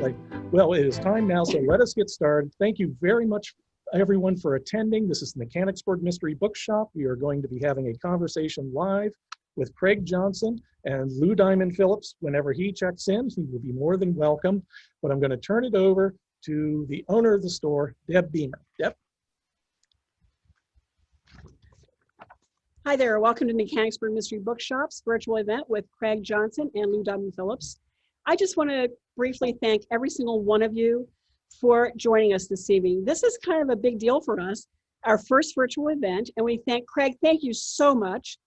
Exactly. Well, it is time now, so let us get started. Thank you very much, everyone, for attending. This is the Mechanicsburg Mystery Bookshop. We are going to be having a conversation live with Craig Johnson and Lou Diamond Phillips. Whenever he checks in, he will be more than welcome. But I'm going to turn it over to the owner of the store, Deb Beamer. Deb? Hi there, welcome to Mechanicsburg Mystery Bookshop's virtual event with Craig Johnson and Lou Diamond Phillips. I just want to briefly thank every single one of you for joining us this evening. This is kind of a big deal for us, our first virtual event, and we thank Craig, thank you so much.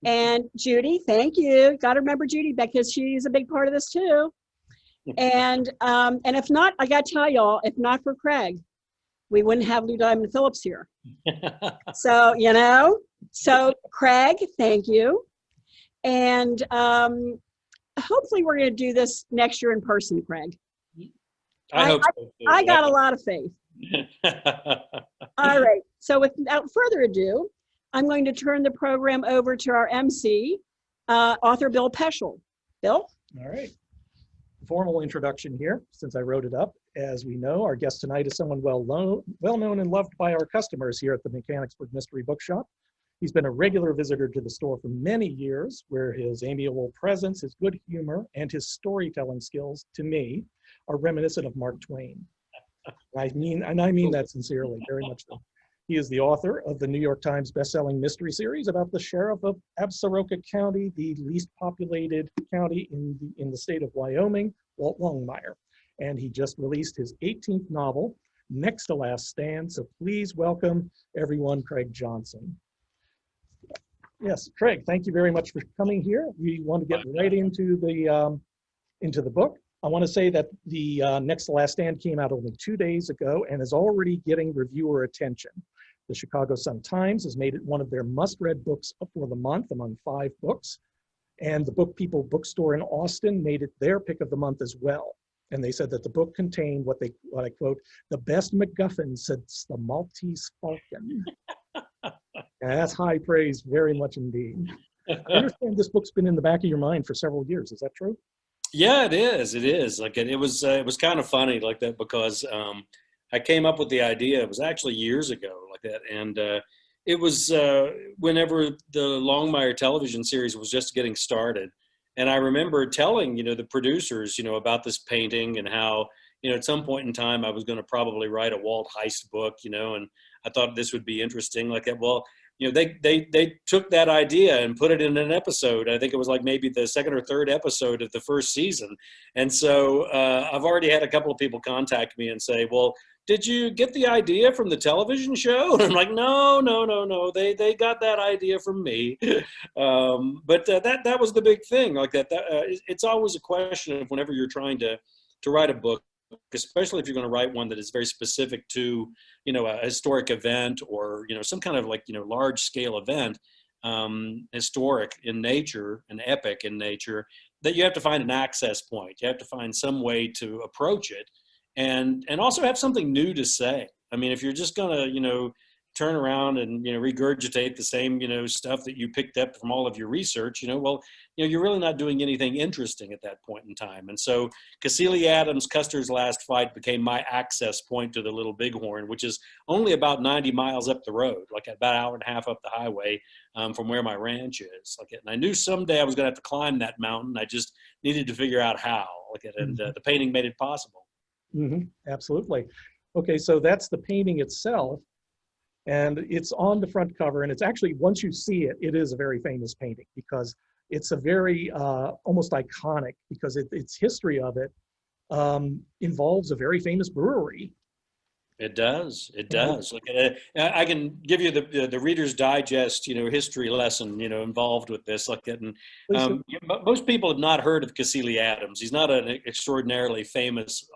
And Judy, thank you. Got to remember Judy because she's a big part of this too. And if not, I got to tell y'all, if not for Craig, we wouldn't have Lou Diamond Phillips here. So, you know, so Craig, thank you. And hopefully we're going to do this next year in person, Craig. I hope so. I got a lot of faith. All right. So without further ado, I'm going to turn the program over to our MC, author Bill Peschel. Bill? All right. Formal introduction here, since I wrote it up. As we know, our guest tonight is someone well known and loved by our customers here at the Mechanicsburg Mystery Bookshop. He's been a regular visitor to the store for many years, where his amiable presence, his good humor, and his storytelling skills, to me, are reminiscent of Mark Twain. I mean that sincerely, very much so. He is the author of the New York Times bestselling mystery series about the sheriff of Absaroka County, the least populated county in the state of Wyoming, Walt Longmire. And he just released his 18th novel, Next to Last Stand. So please welcome everyone, Craig Johnson. Yes, Craig, thank you very much for coming here. We want to get right into the book. I want to say that the Next to Last Stand came out only 2 days ago and is already getting reviewer attention. The Chicago Sun-Times has made it one of their must-read books for the month among 5 books. And the Book People bookstore in Austin made it their pick of the month as well. And they said that the book contained what I quote, the best MacGuffin since the Maltese Falcon. That's high praise, very much indeed. I understand this book's been in the back of your mind for several years. Is that true? Yeah, it is. It is. Like it was kind of funny like that because I came up with the idea. It was actually years ago like that, and it was whenever the Longmire television series was just getting started. And I remember telling, the producers, about this painting and how, at some point in time I was going to probably write a Walt Heist book, and I thought this would be interesting like that. Well, they took that idea and put it in an episode. I think it was like maybe the second or third episode of the first season. And so I've already had a couple of people contact me and say, well, did you get the idea from the television show? And I'm like, no. They got that idea from me. But that was the big thing. Like that it's always a question of whenever you're trying to write a book, especially if you're going to write one that is very specific to, a historic event or, some kind of like, large scale event, historic in nature, an epic in nature, that you have to find an access point. You have to find some way to approach it and also have something new to say. I mean, if you're just going to, turn around and, regurgitate the same, stuff that you picked up from all of your research, you're really not doing anything interesting at that point in time. And so Cassilia Adams' Custer's Last Fight became my access point to the Little Bighorn, which is only about 90 miles up the road, like about an hour and a half up the highway from where my ranch is. And I knew someday I was going to have to climb that mountain. I just needed to figure out how. And the painting made it possible. Mm-hmm. Absolutely. Okay, so that's the painting itself. And it's on the front cover, and it's actually, once you see it, it is a very famous painting because it's a very, almost iconic because its history of it involves a very famous brewery. It does. It does. I can give you the Reader's Digest, history lesson, involved with this. And most people have not heard of Cassilia Adams. He's not an extraordinarily famous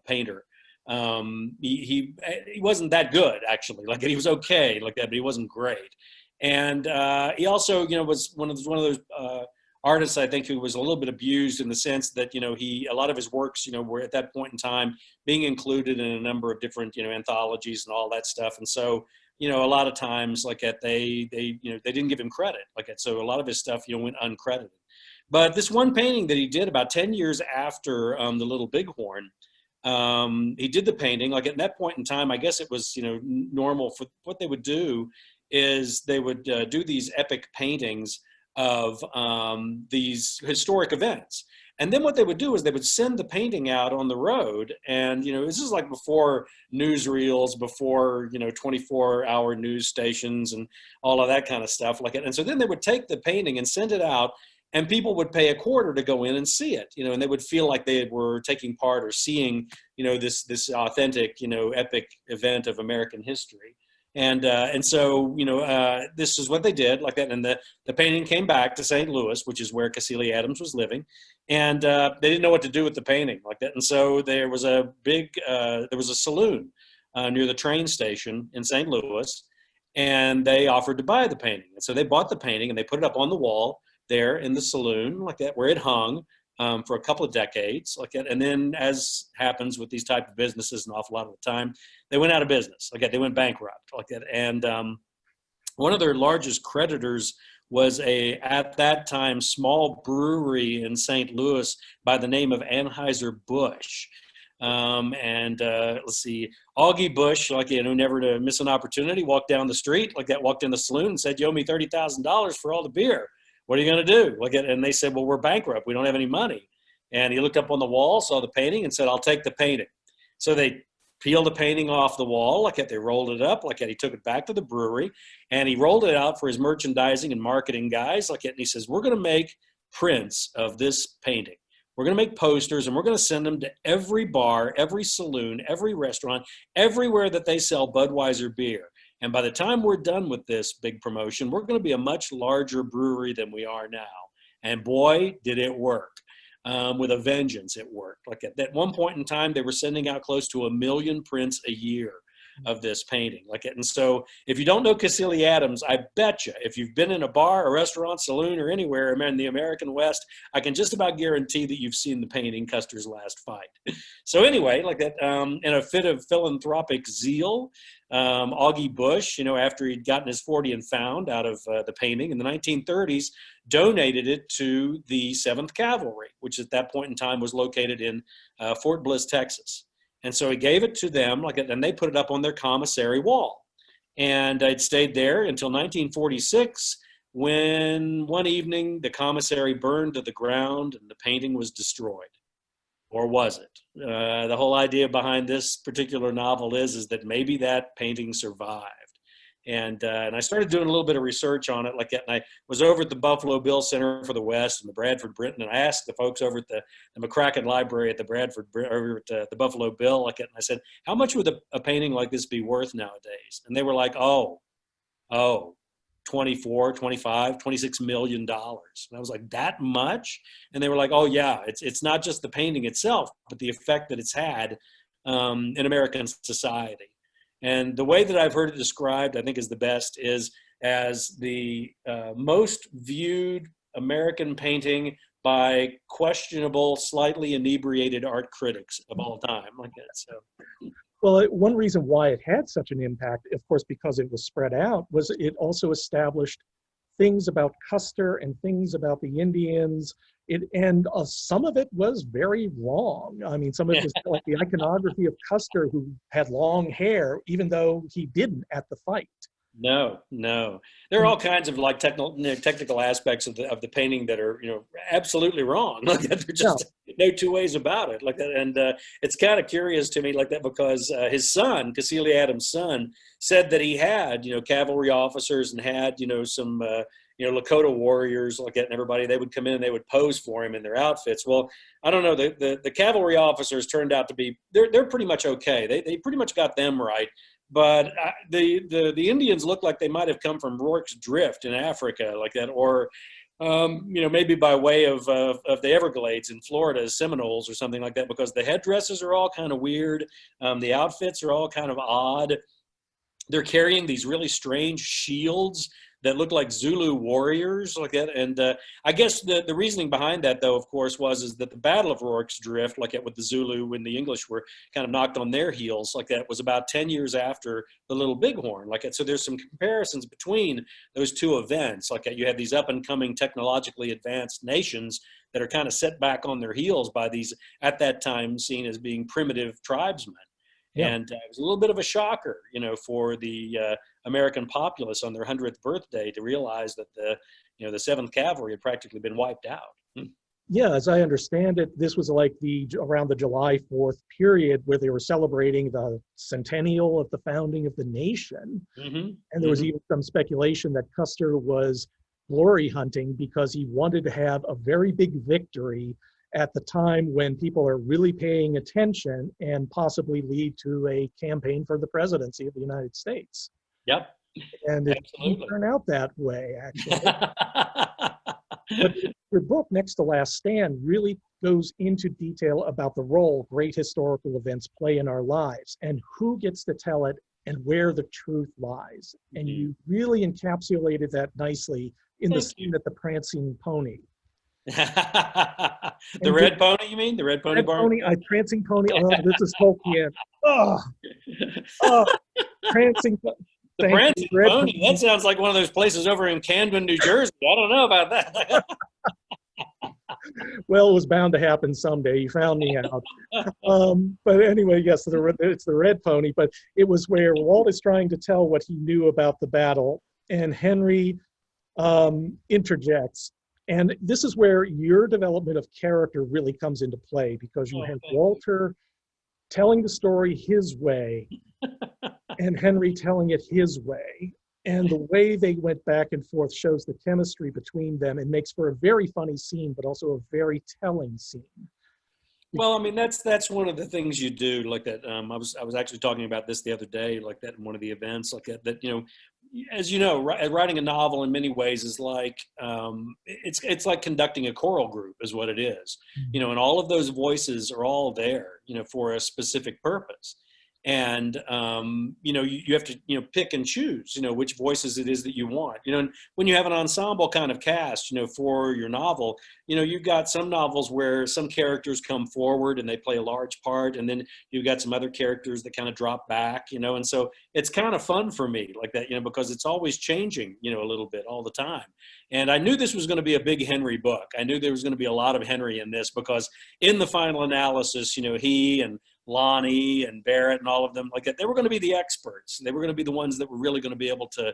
painter. He wasn't that good actually. He was okay like that, but he wasn't great. And he also, was one of those artists, I think, who was a little bit abused in the sense that, a lot of his works, were at that point in time being included in a number of different, anthologies and all that stuff. And so, a lot of times they didn't give him credit so a lot of his stuff, went uncredited. But this one painting that he did about 10 years after the Little Bighorn, he did the painting. Like at that point in time, I guess it was, normal for what they would do is they would do these epic paintings of these historic events. And then what they would do is they would send the painting out on the road. And, this is like before newsreels, before, 24-hour news stations and all of that kind of stuff like it. And so then they would take the painting and send it out, and people would pay a quarter to go in and see it, and they would feel like they were taking part or seeing, this authentic, epic event of American history. And so, this is what they did like that. And the painting came back to St. Louis, which is where Cassilia Adams was living. And they didn't know what to do with the painting like that. And so there was a saloon near the train station in St. Louis, and they offered to buy the painting. And so they bought the painting and they put it up on the wall there in the saloon like that, where it hung for a couple of decades like that. And then, as happens with these type of businesses, an awful lot of the time, they went out of business like that. They went bankrupt like that. And one of their largest creditors was at that time, small brewery in St. Louis by the name of Anheuser-Busch. Let's see, Augie Busch, like, never to miss an opportunity, walked down the street like that, walked in the saloon and said, "You owe me $30,000 for all the beer. What are you going to do?" And they said, "Well, we're bankrupt. We don't have any money." And he looked up on the wall, saw the painting, and said, "I'll take the painting." So they peeled the painting off the wall like that. They rolled it up like that. He took it back to the brewery, and he rolled it out for his merchandising and marketing guys like that. And he says, "We're going to make prints of this painting. We're going to make posters, and we're going to send them to every bar, every saloon, every restaurant, everywhere that they sell Budweiser beer. And by the time we're done with this big promotion, we're going to be a much larger brewery than we are now." And boy, did it work. With a vengeance, it worked. Like at one point in time, they were sending out close to 1 million prints a year of this painting. And so if you don't know Cassilia Adams, I bet you, if you've been in a bar, a restaurant, saloon, or anywhere in the American West, I can just about guarantee that you've seen the painting Custer's Last Fight. So anyway, in a fit of philanthropic zeal, Augie Busch, after he'd gotten his 40 and found out of the painting in the 1930s, donated it to the 7th Cavalry, which at that point in time was located in Fort Bliss, Texas. And so he gave it to them, and they put it up on their commissary wall. And it stayed there until 1946, when one evening the commissary burned to the ground and the painting was destroyed. Or was it? The whole idea behind this particular novel is that maybe that painting survived. And I started doing a little bit of research on it like that. And I was over at the Buffalo Bill Center for the West and the Bradford Britain, and I asked the folks over at the McCracken Library at the over at the Buffalo Bill like that. And I said, "How much would a painting like this be worth nowadays?" And they were like, "Oh, 24, 25, $26 million. And I was like, "That much?" And they were like, "Oh yeah, it's not just the painting itself, but the effect that it's had in American society." And the way that I've heard it described, I think is the best, is as the most viewed American painting by questionable, slightly inebriated art critics of all time. Like that. So. Well, one reason why it had such an impact, of course, because it was spread out, was it also established things about Custer and things about the Indians. Some of it was very wrong. I mean, some of it was like the iconography of Custer, who had long hair, even though he didn't at the fight. No. There are all kinds of technical aspects of the painting that are absolutely wrong. Like that, there's just no two ways about it. Like that, and it's kind of curious to me like that because his son, Cassilia Adams' son, said that he had cavalry officers and had some Lakota warriors like that, and everybody, they would come in and they would pose for him in their outfits. Well, I don't know. The cavalry officers turned out to be they're pretty much okay. They pretty much got them right. But the Indians look like they might have come from Rorke's Drift in Africa, like that, or maybe by way of the Everglades in Florida, Seminoles or something like that, because the headdresses are all kind of weird. The outfits are all kind of odd. They're carrying these really strange shields that looked like Zulu warriors like that. And I guess the reasoning behind that, though, of course, is that the Battle of Rorke's Drift, like that with the Zulu when the English were kind of knocked on their heels, like that was about 10 years after the Little Bighorn. Like that. So there's some comparisons between those two events. Like that, you have these up and coming technologically advanced nations that are kind of set back on their heels by these, at that time, seen as being primitive tribesmen. Yeah. And it was a little bit of a shocker, for the American populace on their 100th birthday to realize that the 7th Cavalry had practically been wiped out. Yeah, as I understand it, this was like around the July 4th period where they were celebrating the centennial of the founding of the nation. Mm-hmm. And there was even some speculation that Custer was glory hunting because he wanted to have a very big victory at the time when people are really paying attention and possibly lead to a campaign for the presidency of the United States. Yep. And it didn't turn out that way, actually. But your book, Next to Last Stand, really goes into detail about the role great historical events play in our lives and who gets to tell it and where the truth lies. And you really encapsulated that nicely in the scene at the Prancing Pony. The red pony, you mean? The red pony barn? Prancing Pony. Oh, this is Tolkien. Oh, Prancing Pony. The Prancing Pony. That sounds like one of those places over in Camden, New Jersey. I don't know about that. Well, it was bound to happen someday. You found me out. But anyway, yes, it's the red pony. But it was where Walt is trying to tell what he knew about the battle, and Henry interjects. And this is where your development of character really comes into play, because you have Walter telling the story his way and Henry telling it his way. And the way they went back and forth shows the chemistry between them and makes for a very funny scene, but also a very telling scene. Well, I mean, that's one of the things you do, like that. I was actually talking about this the other day, like that in one of the events, like that, as you know, writing a novel in many ways is like, it's like conducting a choral group is what it is, and all of those voices are all there, for a specific purpose. And, you have to, pick and choose, which voices it is that you want, and when you have an ensemble kind of cast, for your novel, you've got some novels where some characters come forward and they play a large part. And then you've got some other characters that kind of drop back, and so it's kind of fun for me like that, because it's always changing, a little bit all the time. And I knew this was going to be a big Henry book. I knew there was going to be a lot of Henry in this, because in the final analysis, he and Lonnie and Barrett and all of them like that, they were going to be the experts. They were going to be the ones that were really going to be able to,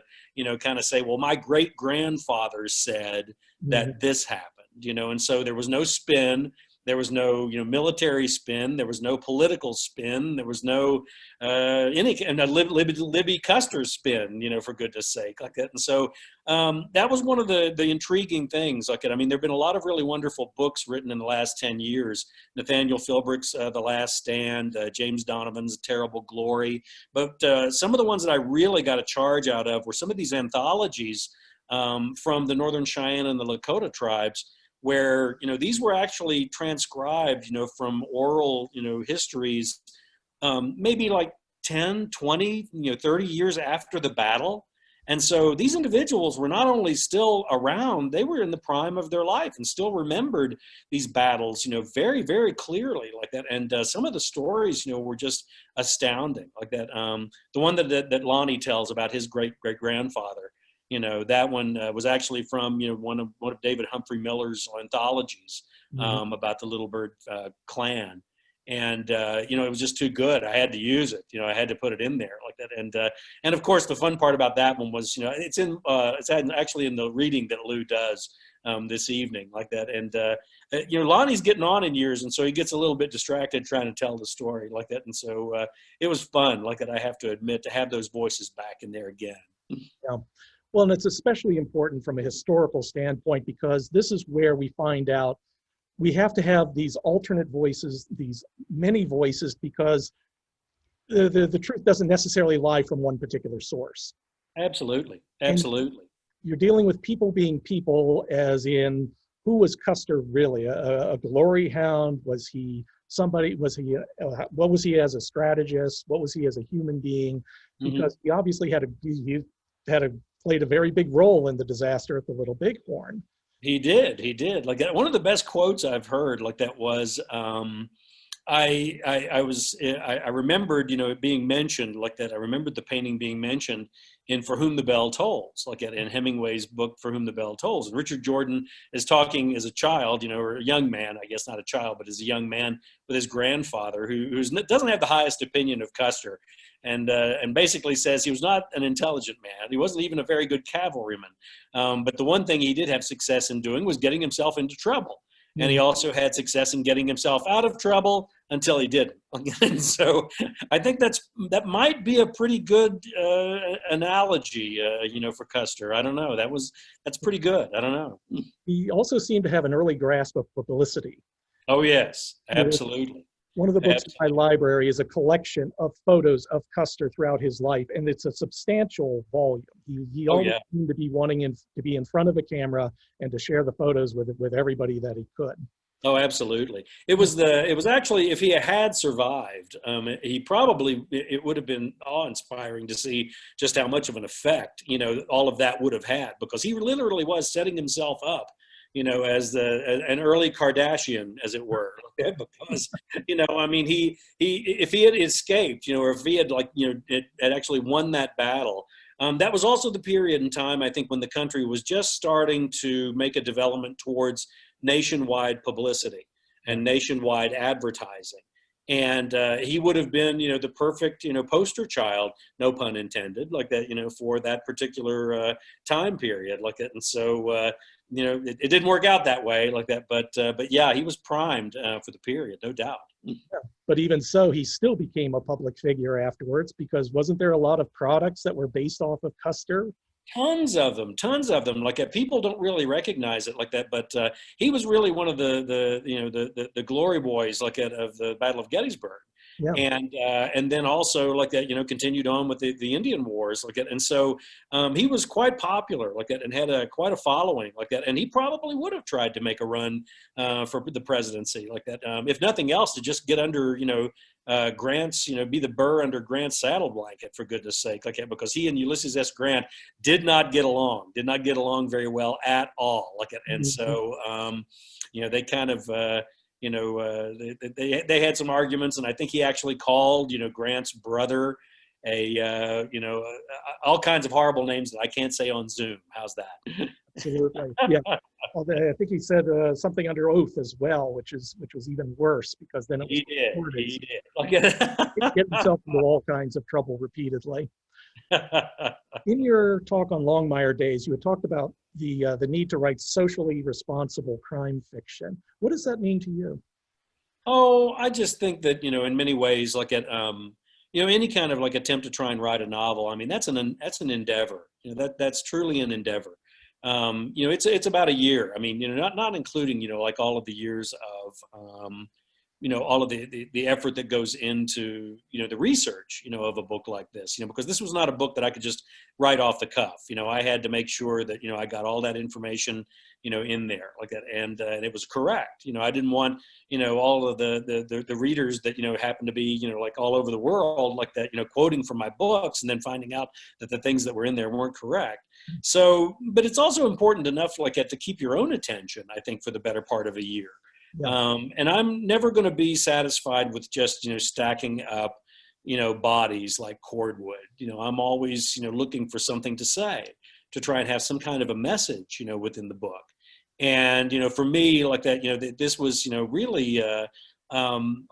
kind of say, well, my great grandfather said that this happened, and so there was no spin. There was no, military spin. There was no political spin. There was no Libby Custer spin, for goodness sake, like that. And so that was one of the intriguing things. Like that. I mean, there have been a lot of really wonderful books written in the last 10 years. Nathaniel Philbrick's The Last Stand, James Donovan's Terrible Glory. But some of the ones that I really got a charge out of were some of these anthologies from the Northern Cheyenne and the Lakota tribes, where, these were actually transcribed, from oral, histories, maybe like 10, 20, 30 years after the battle. And so these individuals were not only still around, they were in the prime of their life and still remembered these battles, very, very clearly like that. And some of the stories, were just astounding like that. The one that Lonnie tells about his great-great-grandfather, that one was actually from, one of David Humphrey Miller's anthologies about the Little Bird clan. And, it was just too good. I had to use it. I had to put it in there like that. And of course, the fun part about that one was, it's actually in the reading that Lou does this evening like that. And, Lonnie's getting on in years. And so he gets a little bit distracted trying to tell the story like that. And so it was fun like that, I have to admit, to have those voices back in there again. Yeah. Well, and it's especially important from a historical standpoint, because this is where we find out we have to have these alternate voices, these many voices, because the truth doesn't necessarily lie from one particular source. Absolutely. And you're dealing with people being people, as in, who was Custer really? A glory hound? Was he somebody? What was he as a strategist? What was he as a human being? Because he obviously had a played a very big role in the disaster at the Little Bighorn. He did. He did. Like one of the best quotes I've heard like that was, I remembered, it being mentioned like that. I remembered the painting being mentioned in For Whom the Bell Tolls, like in Hemingway's book, For Whom the Bell Tolls. And Richard Jordan is talking as a child, or a young man, I guess not a child, but as a young man with his grandfather who doesn't have the highest opinion of Custer. And basically says he was not an intelligent man. He wasn't even a very good cavalryman. But the one thing he did have success in doing was getting himself into trouble. And he also had success in getting himself out of trouble until he didn't. And so I think that might be a pretty good analogy, for Custer. I don't know. That's pretty good. I don't know. He also seemed to have an early grasp of publicity. Oh, yes, absolutely. One of the books in my library is a collection of photos of Custer throughout his life, and it's a substantial volume. He always seemed to be wanting to be in front of a camera and to share the photos with everybody that he could. Oh, absolutely. It was actually, if he had survived, it would have been awe-inspiring to see just how much of an effect, all of that would have had, because he literally was setting himself up, as an early Kardashian, as it were, because, if he had escaped, or if he had had actually won that battle, that was also the period in time, I think, when the country was just starting to make a development towards nationwide publicity and nationwide advertising. And he would have been, the perfect, poster child, no pun intended, like that, for that particular time period, like that. And so, it didn't work out that way, like that. But yeah, he was primed for the period, no doubt. Yeah. But even so, he still became a public figure afterwards, because wasn't there a lot of products that were based off of Custer? Tons of them. Like people don't really recognize it like that, but he was really one of the glory boys like of the Battle of Gettysburg. Yeah. And then also like that, continued on with the Indian Wars like that. And so he was quite popular like that and had quite a following like that. And he probably would have tried to make a run for the presidency like that. If nothing else, to just get under, Grant's, be the burr under Grant's saddle blanket, for goodness sake, like that, because he and Ulysses S. Grant did not get along very well at all. Like that. And so, they kind of, they had some arguments, and I think he actually called, Grant's brother all kinds of horrible names that I can't say on Zoom. How's that? Absolutely. Yeah. Although I think he said something under oath as well, which was even worse, because then it was he did. He get himself into all kinds of trouble repeatedly. In your talk on Longmire days, you had talked about the need to write socially responsible crime fiction. What does that mean to you? Oh, I just think that, in many ways, like any kind of like attempt to try and write a novel, I mean, that's an endeavor. That's truly an endeavor. It's about a year. I mean, not including, like all of the years of, all of the effort that goes into, the research, of a book like this, because this was not a book that I could just write off the cuff. I had to make sure that, I got all that information, in there like that. And it was correct. I didn't want, all of the readers that, happen to be, like all over the world like that, quoting from my books and then finding out that the things that were in there weren't correct. So, but it's also important enough like that to keep your own attention, I think, for the better part of a year. Yeah. And I'm never going to be satisfied with just, stacking up, bodies like cordwood. I'm always, looking for something to say, to try and have some kind of a message, within the book. And, for me, like that, this was, really a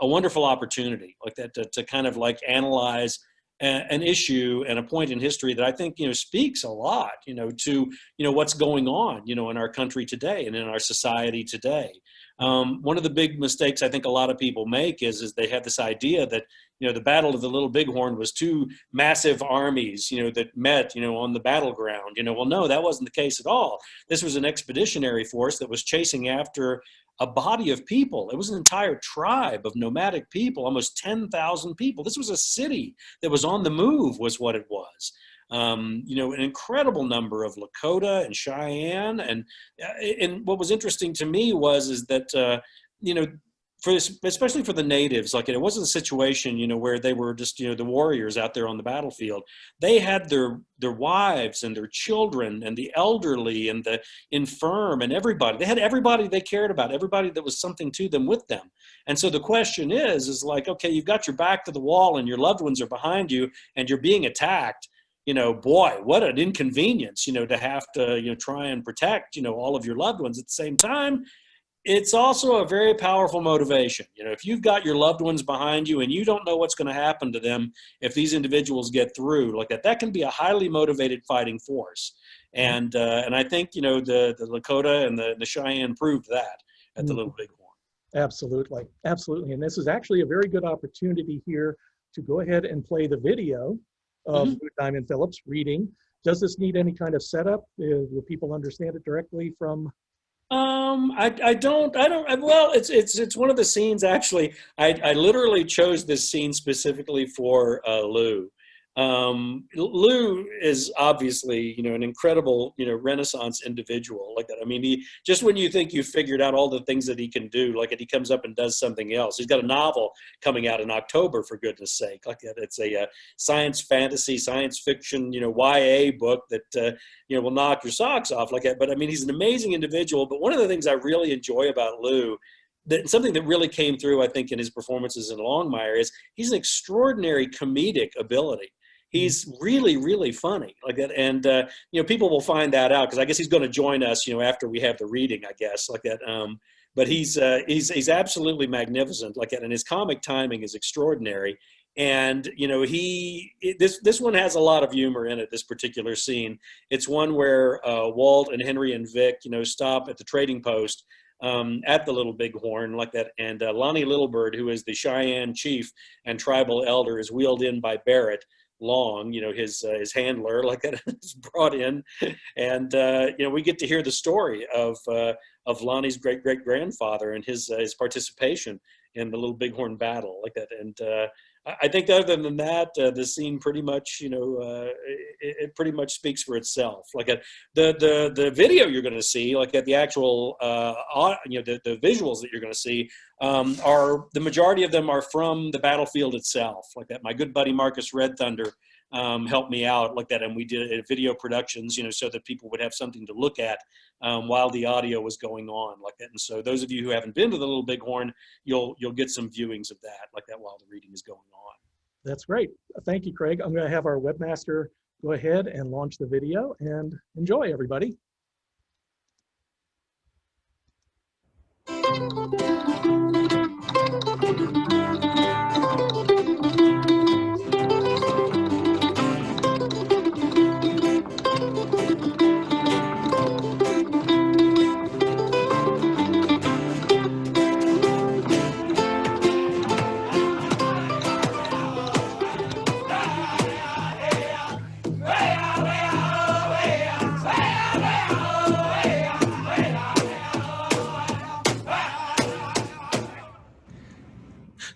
wonderful opportunity like that to kind of like analyze an issue and a point in history that I think, speaks a lot, to, what's going on, in our country today and in our society today. One of the big mistakes I think a lot of people make is they have this idea that, the Battle of the Little Bighorn was two massive armies, that met, on the battleground. Well, no, that wasn't the case at all. This was an expeditionary force that was chasing after a body of people. It was an entire tribe of nomadic people, almost 10,000 people. This was a city that was on the move, was what it was. An incredible number of Lakota and Cheyenne. And what was interesting to me is that, for this, especially for the natives, like it wasn't a situation, where they were just, the warriors out there on the battlefield. They had their wives and their children and the elderly and the infirm and everybody. They had everybody they cared about, everybody that was something to them with them. And so the question is like, okay, you've got your back to the wall and your loved ones are behind you and you're being attacked. Boy, what an inconvenience, to have to, try and protect, all of your loved ones at the same time. It's also a very powerful motivation. If you've got your loved ones behind you and you don't know what's going to happen to them if these individuals get through like that, that can be a highly motivated fighting force. And I think, the Lakota and the Cheyenne proved that at the Little Bighorn. Absolutely. Absolutely. And this is actually a very good opportunity here to go ahead and play the video of Lou Diamond Phillips reading. Does this need any kind of setup? Will people understand it directly from? I don't, well, it's one of the scenes, actually. I literally chose this scene specifically for, Lou. Lou is obviously, an incredible, Renaissance individual like that. I mean, just when you think you've figured out all the things that he can do, like he comes up and does something else. He's got a novel coming out in October, for goodness sake, like that. It's a science fantasy, science fiction, YA book that, will knock your socks off like that. But I mean, he's an amazing individual. But one of the things I really enjoy about Lou, something that really came through, I think, in his performances in Longmire, is he's an extraordinary comedic ability. He's really, really funny like that. And, people will find that out because I guess he's going to join us, after we have the reading, I guess, like that. But he's absolutely magnificent like that. And his comic timing is extraordinary. And, this one has a lot of humor in it, this particular scene. It's one where Walt and Henry and Vic, stop at the trading post at the Little Bighorn like that. And Lonnie Littlebird, who is the Cheyenne chief and tribal elder, is wheeled in by Barrett Long, his handler like that, is brought in, and we get to hear the story of Lonnie's great grandfather and his participation in the Little Bighorn battle like that. And I think other than that, the scene pretty much, it pretty much speaks for itself. Like the video you're going to see, like at the actual, the visuals that you're going to see, are the majority of them are from the battlefield itself. Like that, my good buddy Marcus Red Thunder helped me out like that, and we did video productions, so that people would have something to look at while the audio was going on like that. And so those of you who haven't been to the Little Bighorn, you'll get some viewings of that like that while the reading is going on. That's great. Thank you, Craig. I'm going to have our webmaster go ahead and launch the video, and enjoy, everybody.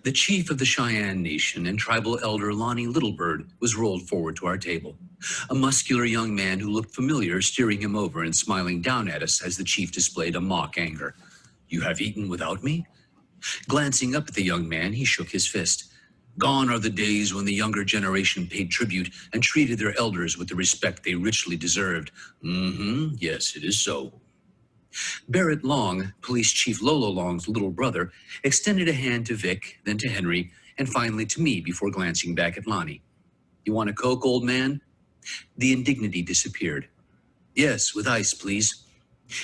The chief of the Cheyenne Nation and tribal elder Lonnie Littlebird was rolled forward to our table. A muscular young man who looked familiar steering him over and smiling down at us as the chief displayed a mock anger. "You have eaten without me?" Glancing up at the young man, he shook his fist. Gone are the days when the younger generation paid tribute and treated their elders with the respect they richly deserved. Yes, it is so. Barrett Long, Police Chief Lolo Long's little brother, extended a hand to Vic, then to Henry, and finally to me before glancing back at Lonnie. "You want a Coke, old man?" The indignity disappeared. "Yes, with ice, please."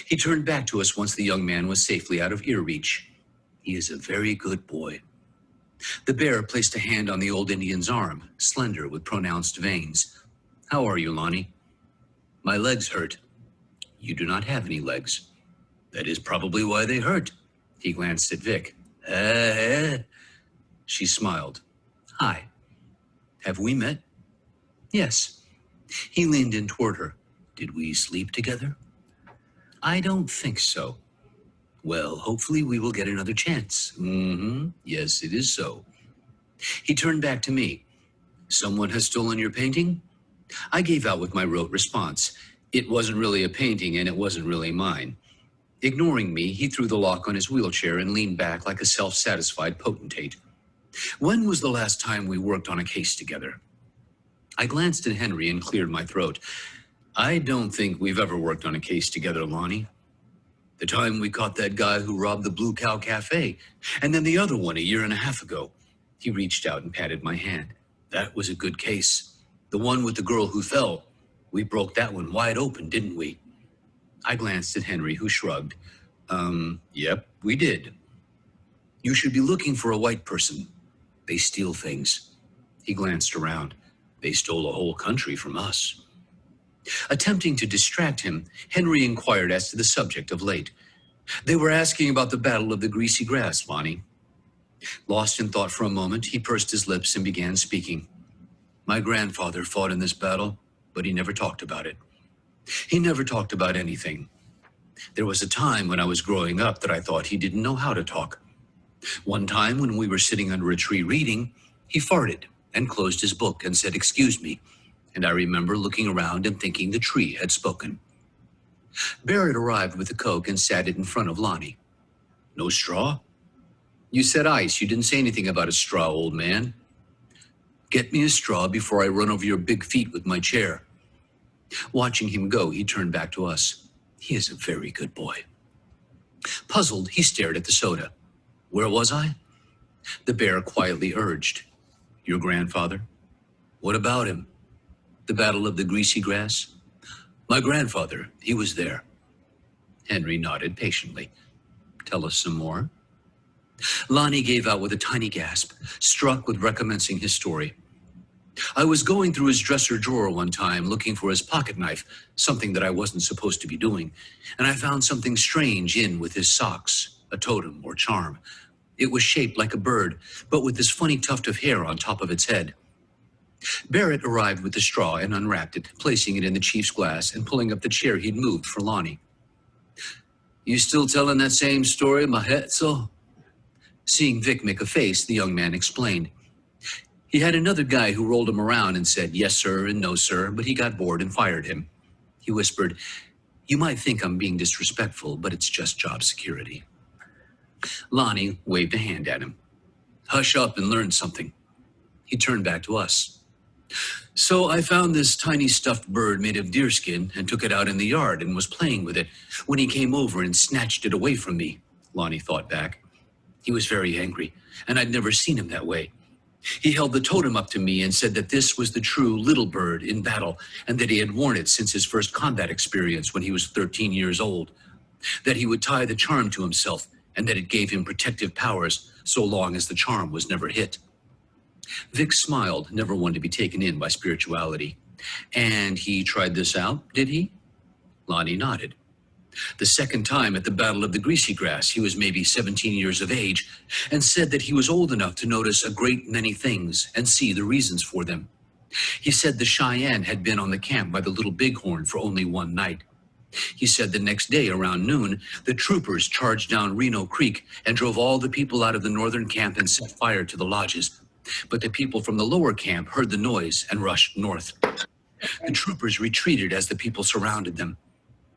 He turned back to us once the young man was safely out of ear reach. "He is a very good boy." The bear placed a hand on the old Indian's arm, slender with pronounced veins. "How are you, Lonnie?" "My legs hurt." "You do not have any legs." "That is probably why they hurt." He glanced at Vic. She smiled. "Hi. Have we met?" "Yes." He leaned in toward her. "Did we sleep together?" "I don't think so." "Well, hopefully we will get another chance." Yes, it is so." He turned back to me. "Someone has stolen your painting?" I gave out with my rote response. It wasn't really a painting and it wasn't really mine. Ignoring me, he threw the lock on his wheelchair and leaned back like a self-satisfied potentate. When was the last time we worked on a case together? I glanced at Henry and cleared my throat. I don't think we've ever worked on a case together, Lonnie. The time we caught that guy who robbed the Blue Cow Cafe, and then the other one a year and a half ago. He reached out and patted my hand. That was a good case. The one with the girl who fell. We broke that one wide open, didn't we? I glanced at Henry, who shrugged. Yep, we did. You should be looking for a white person. They steal things. He glanced around. They stole a whole country from us. Attempting to distract him, Henry inquired as to the subject of late. They were asking about the Battle of the Greasy Grass, Lonnie. Lost in thought for a moment, he pursed his lips and began speaking. My grandfather fought in this battle, but he never talked about it. He never talked about anything. There was a time when I was growing up that I thought he didn't know how to talk. One time when we were sitting under a tree reading, he farted and closed his book and said, "Excuse me." And I remember looking around and thinking the tree had spoken. Barrett arrived with a Coke and sat it in front of Lonnie. No straw? You said ice. You didn't say anything about a straw, old man. Get me a straw before I run over your big feet with my chair. Watching him go, he turned back to us. He is a very good boy. Puzzled, he stared at the soda. Where was I? The bear quietly urged. Your grandfather? What about him? The Battle of the Greasy Grass? My grandfather, he was there. Henry nodded patiently. Tell us some more. Lonnie gave out with a tiny gasp, struck with recommencing his story. I was going through his dresser drawer one time looking for his pocket knife, something that I wasn't supposed to be doing, and I found something strange in with his socks, a totem or charm. It was shaped like a bird, but with this funny tuft of hair on top of its head. Barrett arrived with the straw and unwrapped it, placing it in the chief's glass and pulling up the chair he'd moved for Lonnie. You still telling that same story, Mahetzel? Seeing Vic make a face, the young man explained. He had another guy who rolled him around and said yes, sir, and no, sir, but he got bored and fired him. He whispered, you might think I'm being disrespectful, but it's just job security. Lonnie waved a hand at him. Hush up and learn something. He turned back to us. So I found this tiny stuffed bird made of deerskin and took it out in the yard and was playing with it when he came over and snatched it away from me, Lonnie thought back. He was very angry, and I'd never seen him that way. He held the totem up to me and said that this was the true little bird in battle and that he had worn it since his first combat experience when he was 13 years old, that he would tie the charm to himself and that it gave him protective powers so long as the charm was never hit. Vic smiled, never one to be taken in by spirituality. And he tried this out, did he? Lonnie nodded. The second time at the Battle of the Greasy Grass, he was maybe 17 years of age and said that he was old enough to notice a great many things and see the reasons for them. He said the Cheyenne had been on the camp by the Little Bighorn for only one night. He said the next day around noon, the troopers charged down Reno Creek and drove all the people out of the northern camp and set fire to the lodges. But the people from the lower camp heard the noise and rushed north. The troopers retreated as the people surrounded them.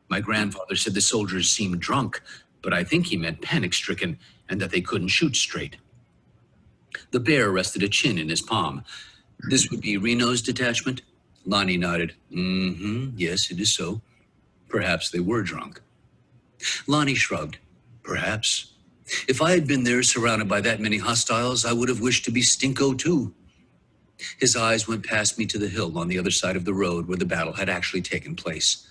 My grandfather said the soldiers seemed drunk, but I think he meant panic-stricken and that they couldn't shoot straight. The bear rested a chin in his palm. This would be Reno's detachment? Lonnie nodded. Yes, it is so. Perhaps they were drunk. Lonnie shrugged. Perhaps. If I had been there surrounded by that many hostiles, I would have wished to be stinko too. His eyes went past me to the hill on the other side of the road where the battle had actually taken place.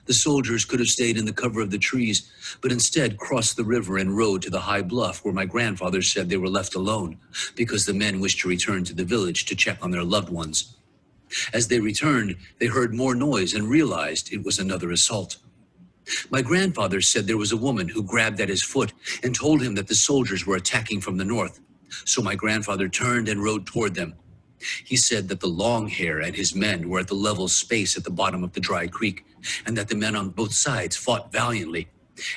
The soldiers could have stayed in the cover of the trees, but instead crossed the river and rode to the high bluff where my grandfather said they were left alone because the men wished to return to the village to check on their loved ones. As they returned, they heard more noise and realized it was another assault. My grandfather said there was a woman who grabbed at his foot and told him that the soldiers were attacking from the north. So my grandfather turned and rode toward them. He said that the long hair and his men were at the level space at the bottom of the dry creek, and that the men on both sides fought valiantly,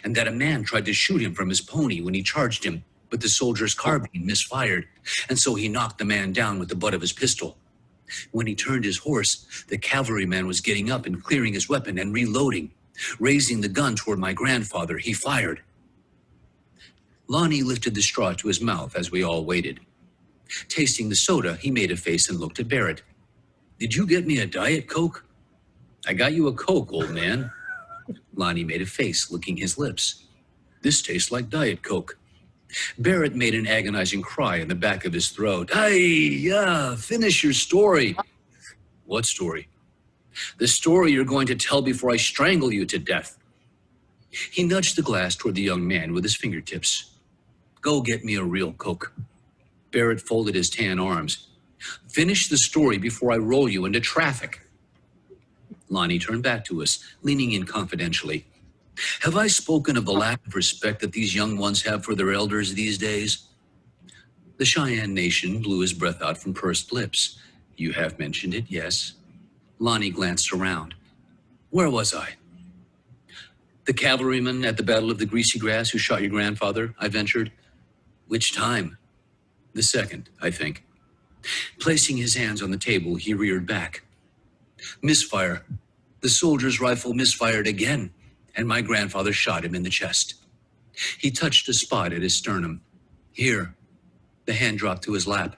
and that a man tried to shoot him from his pony when he charged him, but the soldier's carbine misfired, and so he knocked the man down with the butt of his pistol. When he turned his horse, the cavalryman was getting up and clearing his weapon and reloading, Raising the gun toward my grandfather, he fired. Lonnie lifted the straw to his mouth as we all waited. Tasting the soda, he made a face and looked at Barrett. "Did you get me a Diet Coke?" "I got you a Coke, old man." Lonnie made a face, licking his lips. "This tastes like Diet Coke." Barrett made an agonizing cry in the back of his throat. Finish your story." "What story?" "The story you're going to tell before I strangle you to death." He nudged the glass toward the young man with his fingertips. "Go get me a real Coke." Barrett folded his tan arms. "Finish the story before I roll you into traffic." Lonnie turned back to us, leaning in confidentially. "Have I spoken of the lack of respect that these young ones have for their elders these days?" The Cheyenne Nation blew his breath out from pursed lips. "You have mentioned it, yes." Lonnie glanced around. "Where was I?" "The cavalryman at the Battle of the Greasy Grass who shot your grandfather," I ventured. "Which time?" "The second, I think." Placing his hands on the table, he reared back. "Misfire. The soldier's rifle misfired again, and my grandfather shot him in the chest." He touched a spot at his sternum. "Here." The hand dropped to his lap.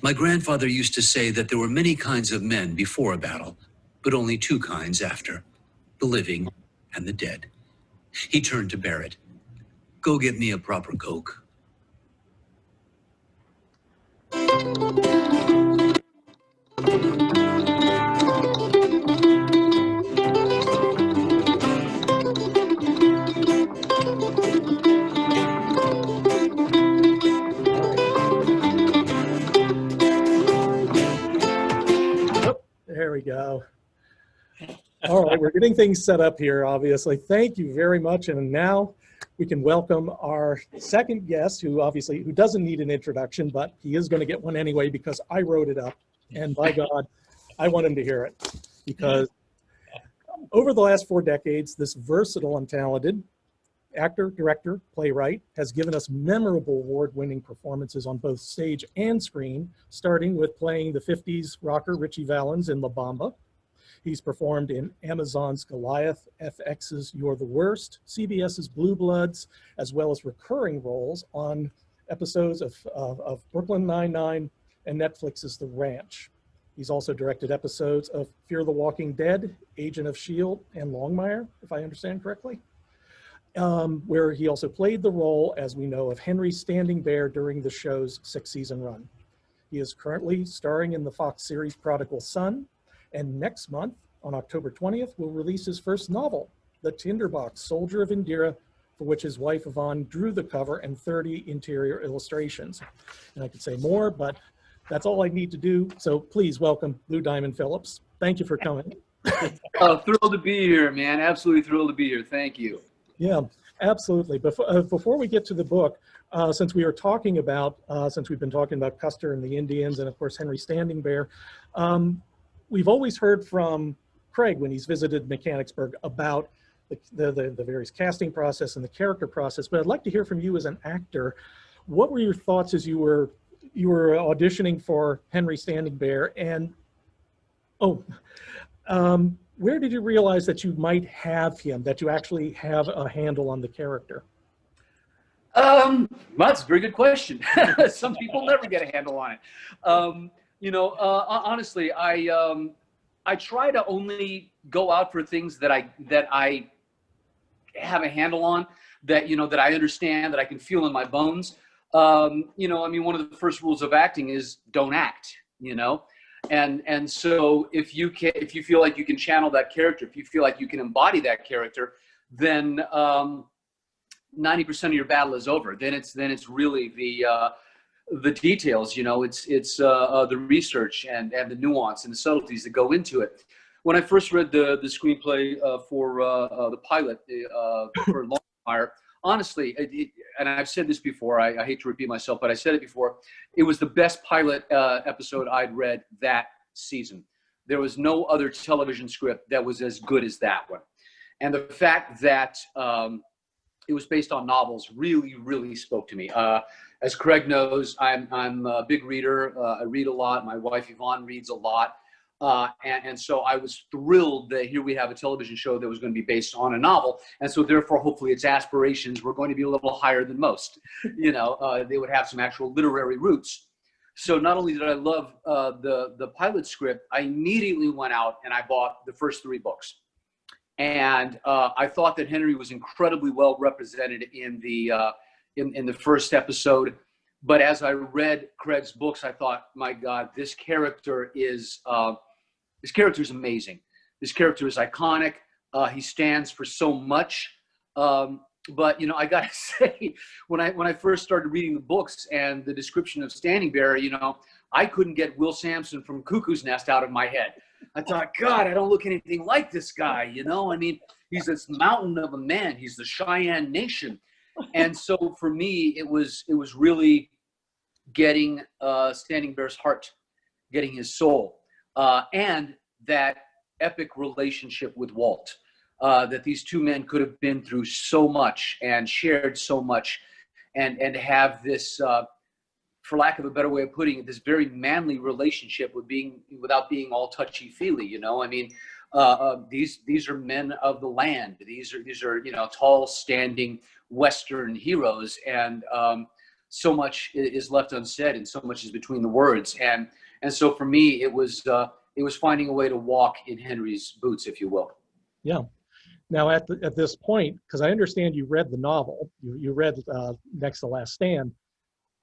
"My grandfather used to say that there were many kinds of men before a battle, but only two kinds after, the living and the dead." He turned to Barrett. "Go get me a proper Coke." There we go. All right, we're getting things set up here, obviously. Thank you very much. And now we can welcome our second guest, who doesn't need an introduction, but he is going to get one anyway because I wrote it up. And by God, I want him to hear it. Because over the last 4 decades, this versatile and talented actor, director, playwright has given us memorable award-winning performances on both stage and screen, starting with playing the 50s rocker Richie Valens in La Bamba. He's performed in Amazon's Goliath, FX's You're the Worst, CBS's Blue Bloods, as well as recurring roles on episodes of Brooklyn Nine-Nine and Netflix's The Ranch. He's also directed episodes of Fear the Walking Dead, Agent of S.H.I.E.L.D., and Longmire, if I understand correctly, where he also played the role, as we know, of Henry Standing Bear during the show's 6-season run. He is currently starring in the Fox series Prodigal Son, and next month, on October 20th, will release his first novel, The Tinderbox Soldier of Indira, for which his wife Yvonne drew the cover and 30 interior illustrations. And I could say more, but that's all I need to do. So please welcome Lou Diamond Phillips. Thank you for coming. Thrilled to be here, man. Absolutely thrilled to be here. Thank you. Yeah, absolutely. Before we get to the book, since we've been talking about Custer and the Indians and of course Henry Standing Bear, we've always heard from Craig when he's visited Mechanicsburg about the various casting process and the character process, but I'd like to hear from you as an actor. What were your thoughts as you were auditioning for Henry Standing Bear, and where did you realize that you might have him, that you actually have a handle on the character? Well, that's a very good question. Some people never get a handle on it. Honestly, I try to only go out for things that I have a handle on, that I understand, that I can feel in my bones. One of the first rules of acting is don't act, and so if you feel like you can channel that character, if you feel like you can embody that character, then 90% of your battle is over. Then it's really the details, it's the research and the nuance and the subtleties that go into it. When I first read the screenplay for the pilot for Longmire, honestly, and I've said this before, I hate to repeat myself, but I said it before, it was the best pilot episode I'd read that season. There was no other television script that was as good as that one. And the fact that it was based on novels really, really spoke to me. As Craig knows, I'm a big reader. I read a lot. My wife Yvonne reads a lot. And so I was thrilled that here we have a television show that was going to be based on a novel. And so therefore, hopefully its aspirations were going to be a little higher than most. You know, they would have some actual literary roots. So not only did I love the pilot script, I immediately went out and I bought the first 3 books. And I thought that Henry was incredibly well represented in the first episode. But as I read Craig's books, I thought, my God, this character is amazing. This character is iconic. He stands for so much. But you know, I gotta say, when I first started reading the books and the description of Standing Bear, you know, I couldn't get Will Sampson from Cuckoo's Nest out of my head. I thought, God, I don't look anything like this guy. You know, I mean, he's this mountain of a man. He's the Cheyenne Nation. And so for me, it was really getting Standing Bear's heart, getting his soul, and that epic relationship with Walt. That these two men could have been through so much and shared so much, and have this, for lack of a better way of putting it, this very manly relationship without being all touchy-feely. You know, I mean, these are men of the land. These are you know, tall, standing Western heroes, and so much is left unsaid, and so much is between the words. And so for me, it was finding a way to walk in Henry's boots, if you will. Yeah. Now, at this point, because I understand you read the novel, you read Next to Last Stand,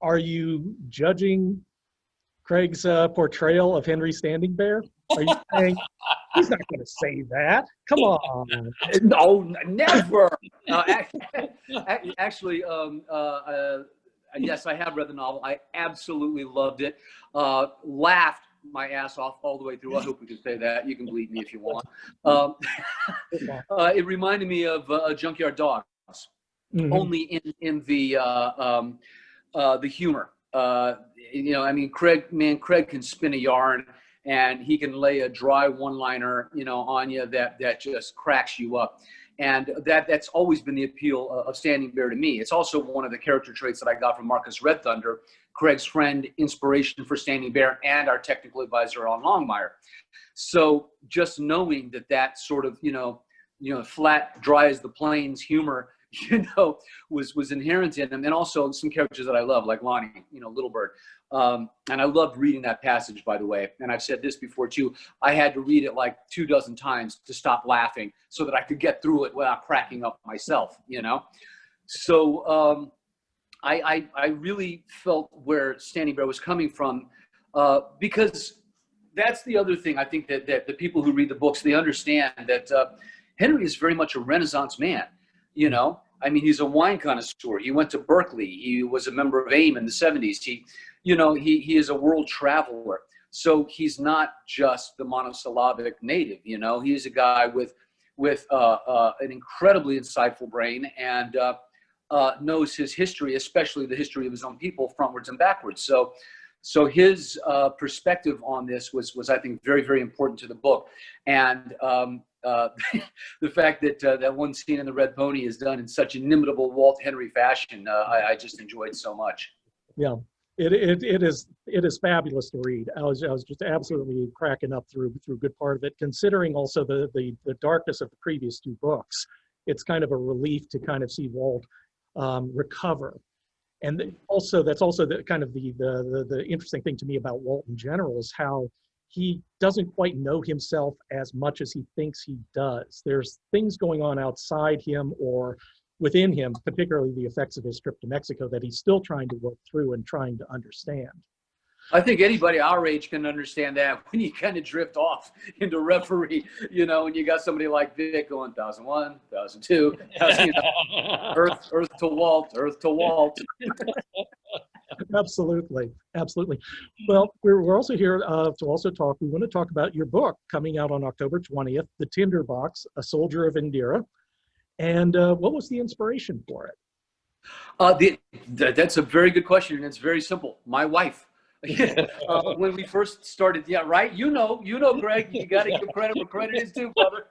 are you judging Craig's portrayal of Henry Standing Bear? Are you saying, he's not going to say that? Come on. No, never. Actually, yes, I have read the novel. I absolutely loved it. Laughed my ass off all the way through. I hope we can say that. You can bleep me if you want. It reminded me of Junkyard Dogs, only in the humor. You know, I mean, Craig can spin a yarn, and he can lay a dry one-liner, you know, on you that just cracks you up. And that's always been the appeal of Standing Bear to me. It's also one of the character traits that I got from Marcus Red Thunder, Craig's friend, inspiration for Standing Bear, and our technical advisor on Longmire. So just knowing that sort of, you know, flat, dry as the plains humor, you know, was inherent in him. And also some characters that I love, like Lonnie, you know, Little Bird. And I loved reading that passage, by the way. And I've said this before too. I had to read it like 24 times to stop laughing so that I could get through it without cracking up myself, you know? So I really felt where Standing Bear was coming from, because that's the other thing I think that the people who read the books, they understand that Henry is very much a Renaissance man, you know? I mean, he's a wine connoisseur. He went to Berkeley. He was a member of AIM in the 70s. He is a world traveler. So he's not just the monosyllabic native, you know? He's a guy with an incredibly insightful brain, and knows his history, especially the history of his own people, frontwards and backwards. So his perspective on this was I think, very, very important to the book. And the fact that that one scene in The Red Pony is done in such inimitable Walt Henry fashion, I just enjoyed so much. Yeah, it is fabulous to read. I was just absolutely cracking up through a good part of it, considering also the darkness of the previous 2 books. It's kind of a relief to kind of see Walt recover. And also, that's also the kind of the interesting thing to me about Walt in general, is how he doesn't quite know himself as much as he thinks he does. There's things going on outside him or within him, particularly the effects of his trip to Mexico, that he's still trying to work through and trying to understand. I think anybody our age can understand that when you kind of drift off into reverie, you know, and you got somebody like Vic going 1001, 1002, Earth to Walt, Earth to Walt. Absolutely. Well, we're also here to also talk. We want to talk about your book coming out on October 20th, The Tinderbox, A Soldier of Indira. And what was the inspiration for it? That's a very good question, and it's very simple. My wife. When we first started, yeah, right. You know, Greg, you got to give credit where credit is due, brother.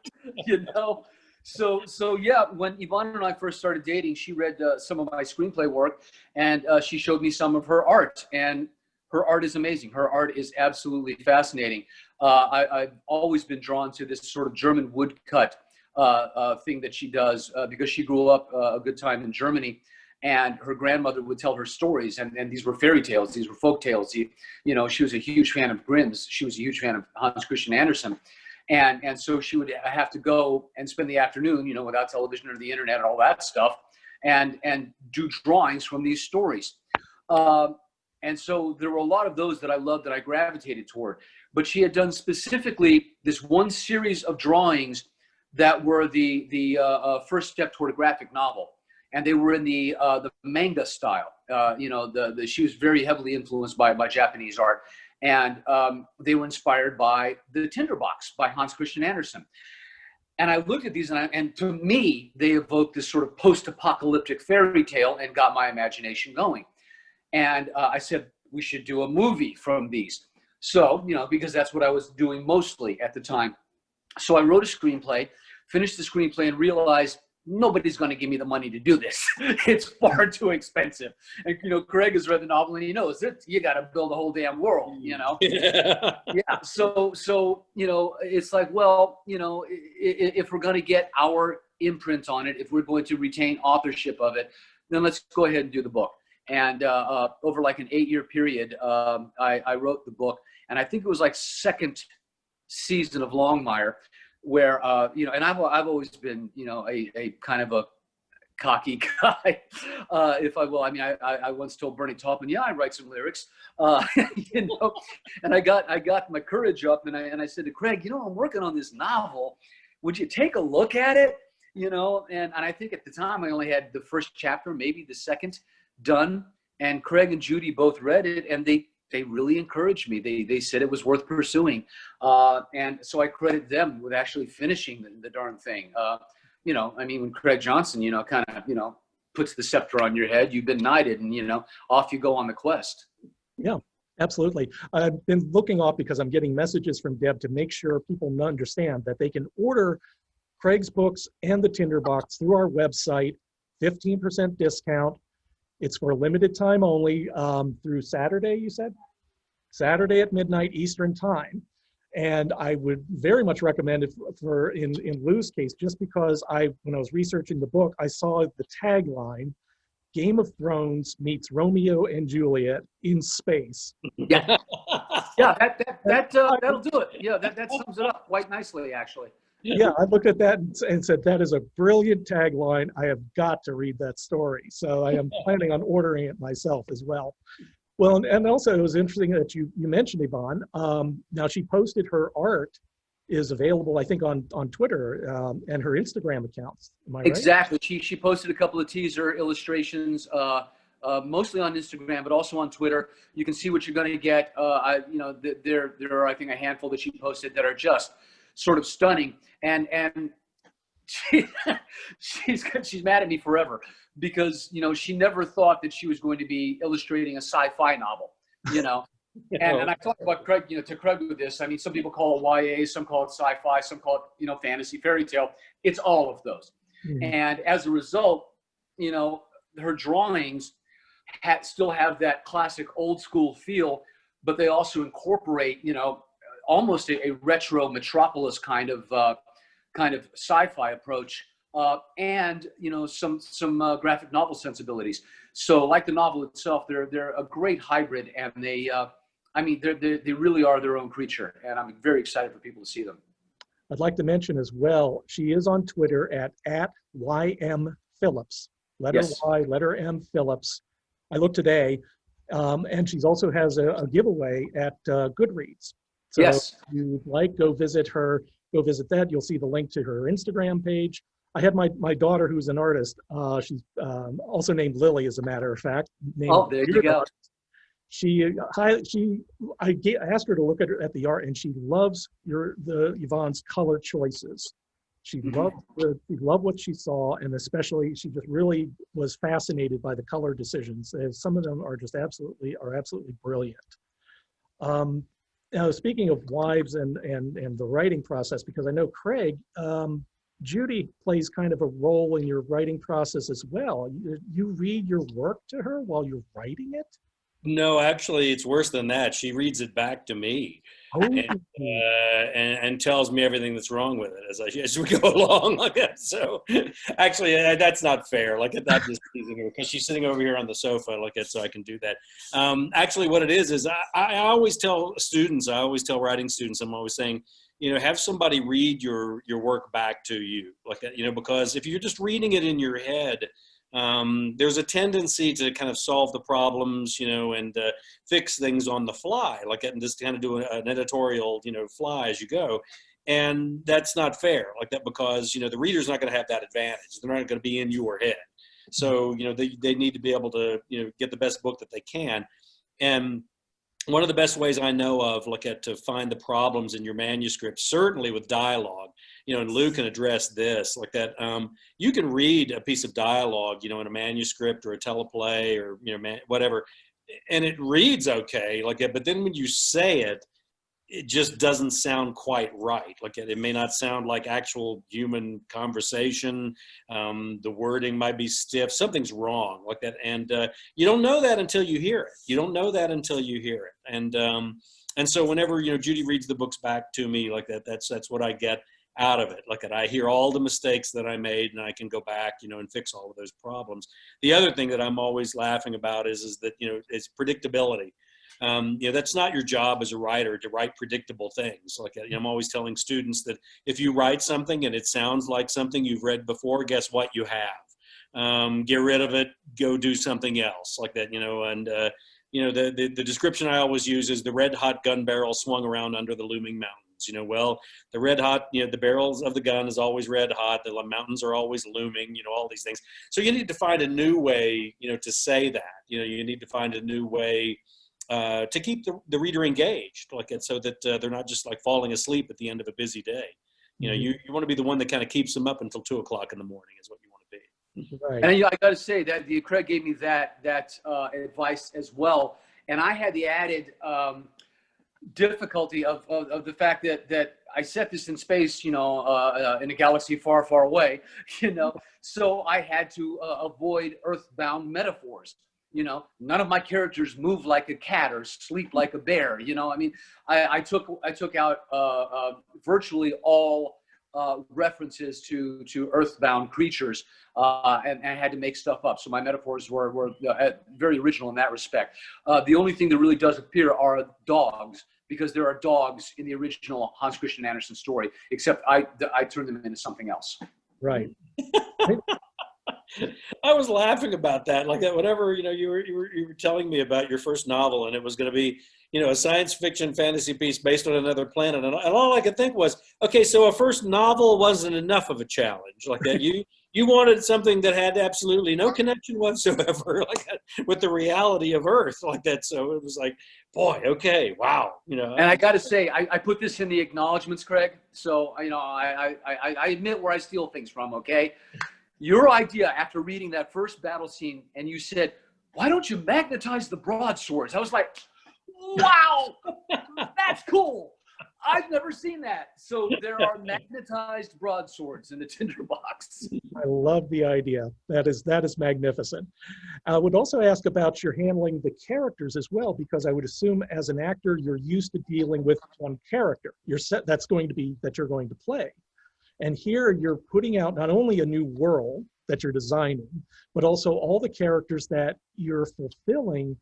You know, so yeah. When Yvonne and I first started dating, she read some of my screenplay work, and she showed me some of her art. And her art is amazing. Her art is absolutely fascinating. I've always been drawn to this sort of German woodcut thing that she does because she grew up a good time in Germany, and her grandmother would tell her stories, and these were fairy tales, these were folk tales. You know, she was a huge fan of Grimm's. She was a huge fan of Hans Christian Andersen. And so she would have to go and spend the afternoon, you know, without television or the internet and all that stuff, and do drawings from these stories. And so there were a lot of those that I loved, that I gravitated toward. But she had done specifically this one series of drawings that were the first step toward a graphic novel. And they were in the manga style. You know, she was very heavily influenced by Japanese art. And they were inspired by the Tinderbox by Hans Christian Andersen. And I looked at these, and to me, they evoked this sort of post-apocalyptic fairy tale and got my imagination going. And I said, we should do a movie from these. So, you know, because that's what I was doing mostly at the time. So I wrote a screenplay, finished the screenplay, and realized nobody's going to give me the money to do this. It's far too expensive. And, you know, Craig has read the novel and he knows that you got to build a whole damn world, you know? Yeah. Yeah. So, you know, it's like, well, you know, if we're going to get our imprint on it, if we're going to retain authorship of it, then let's go ahead and do the book. And over like an 8-year period, I wrote the book, and I think it was like second season of Longmire, where you know, and I've always been, you know, a kind of a cocky guy, if I will. I mean, I once told Bernie Taupin, yeah, I write some lyrics, you know, and I got my courage up, and I said to Craig, you know, I'm working on this novel. Would you take a look at it? You know, and I think at the time I only had the first chapter, maybe the second done, and Craig and Judy both read it, and they really encouraged me. They said it was worth pursuing, and so I credit them with actually finishing the darn thing. You know, I mean, when Craig Johnson, you know, kind of, you know, puts the scepter on your head, you've been knighted, and, you know, off you go on the quest. Yeah, absolutely. I've been looking off because I'm getting messages from Deb to make sure people understand that they can order Craig's books and the Tinderbox through our website, 15% discount. It's for a limited time only through Saturday, you said? Saturday at midnight Eastern time. And I would very much recommend it for in Lou's case, just because when I was researching the book, I saw the tagline, Game of Thrones meets Romeo and Juliet in space. Yeah, yeah, that'll do it. Yeah, that sums it up quite nicely, actually. Yeah, I looked at that and said, that is a brilliant tagline. I have got to read that story. So I am planning on ordering it myself as well. Well, and also it was interesting that you mentioned Yvonne. Now she posted her art is available, I think, on Twitter and her Instagram accounts. Am I right? Exactly. She posted a couple of teaser illustrations, mostly on Instagram, but also on Twitter. You can see what you're going to get. You know, there are, I think, a handful that she posted that are just sort of stunning, and she's mad at me forever because, you know, she never thought that she was going to be illustrating a sci-fi novel, you know. And I talked about Craig, you know, to Craig with this. I mean, some people call it YA, some call it sci-fi, some call it, you know, fantasy, fairy tale. It's all of those. Mm-hmm. And as a result, you know, her drawings still have that classic old school feel, but they also incorporate, you know, almost a retro Metropolis kind of sci-fi approach, and, you know, some graphic novel sensibilities. So, like the novel itself, they're a great hybrid, and they really are their own creature, and I'm very excited for people to see them. I'd like to mention as well, she is on Twitter at YM Phillips, letter Yes. Y, letter M Phillips. I looked today, and she also has a giveaway at Goodreads. So Yes. if you'd like, go visit her, go visit that. You'll see the link to her Instagram page. I had my daughter, who's an artist. She's also named Lily, as a matter of fact. Oh, there you go. I asked her to look at the art, and she loves Yvonne's color choices. She loved what she saw, and especially she just really was fascinated by the color decisions. Some of them are just absolutely brilliant. Now, speaking of wives and the writing process, because I know Craig, Judy plays kind of a role in your writing process as well. You read your work to her while you're writing it? No, actually, it's worse than that. She reads it back to me Oh, and tells me everything that's wrong with it as we go along. Like that. So, actually, that's not fair. Like that, just because she's sitting over here on the sofa, like that, so I can do that. Actually, what it is I always tell students, I always tell writing students, I'm always saying, have somebody read your work back to you, like that, because if you're just reading it in your head, there's a tendency to kind of solve the problems, and fix things on the fly, like that, and just kind of do an editorial, fly as you go. And that's not fair, like that, because, the reader's not going to have that advantage. They're not going to be in your head. So, they need to be able to, get the best book that they can. And one of the best ways I know of, to find the problems in your manuscript, certainly with dialogue, and Lou can address this, like that, you can read a piece of dialogue, in a manuscript or a teleplay or, whatever, and it reads okay, like that, but then when you say it, it just doesn't sound quite right. Like it may not sound like actual human conversation. The wording might be stiff. Something's wrong, like that. And you don't know that until you hear it. You don't know that until you hear it. And so whenever, Judy reads the books back to me like that, that's what I get out of it. Like I hear all the mistakes that I made, and I can go back, and fix all of those problems. The other thing that I'm always laughing about is that, it's predictability. That's not your job as a writer, to write predictable things. Like I'm always telling students that if you write something and it sounds like something you've read before, guess what? You have. Get rid of it. Go do something else, like that. And the description I always use is the red hot gun barrel swung around under the looming mountains. Well, the red hot, the barrels of the gun is always red hot. The mountains are always looming. All these things. So you need to find a new way, to say that. You need to find a new way to keep the reader engaged, like it, so that they're not just like falling asleep at the end of a busy day. You want to be the one that kind of keeps them up until 2 o'clock in the morning is what you want to be. right. And I got to say that Craig gave me that advice as well, and I had the added difficulty of the fact that I set this in space, in a galaxy far, far away, so I had to avoid earthbound metaphors. None of my characters move like a cat or sleep like a bear. I took out virtually all references to earthbound creatures, and I had to make stuff up. So my metaphors were very original in that respect. The only thing that really does appear are dogs, because there are dogs in the original Hans Christian Andersen story, except I turned them into something else. Right. I was laughing about that, like that. Whatever you were telling me about your first novel, and it was going to be a science fiction fantasy piece based on another planet, and all I could think was, okay, so a first novel wasn't enough of a challenge, like that. You wanted something that had absolutely no connection whatsoever, like that, with the reality of Earth, like that. So it was like, boy, okay, wow, And I got to say, I put this in the acknowledgments, Craig. So I admit where I steal things from. Okay. Your idea after reading that first battle scene, and you said, why don't you magnetize the broadswords? I was like, wow, that's cool. I've never seen that. So there are magnetized broadswords in the tinderbox. I love the idea. That is magnificent. I would also ask about your handling the characters as well, because I would assume as an actor, you're used to dealing with one character. That you're going to play. And here you're putting out not only a new world that you're designing, but also all the characters that you're fulfilling,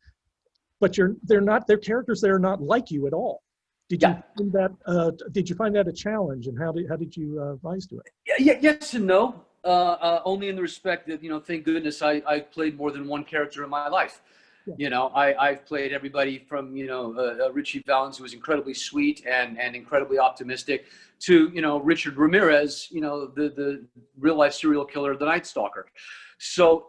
but they're characters that are not like you at all. Did you find that a challenge, and how did you rise to it? Yes and no. Only in the respect that, thank goodness I've played more than one character in my life. Yeah. I've played everybody from, Richie Valens, who was incredibly sweet and incredibly optimistic, to, Richard Ramirez, the real life serial killer, the Night Stalker. So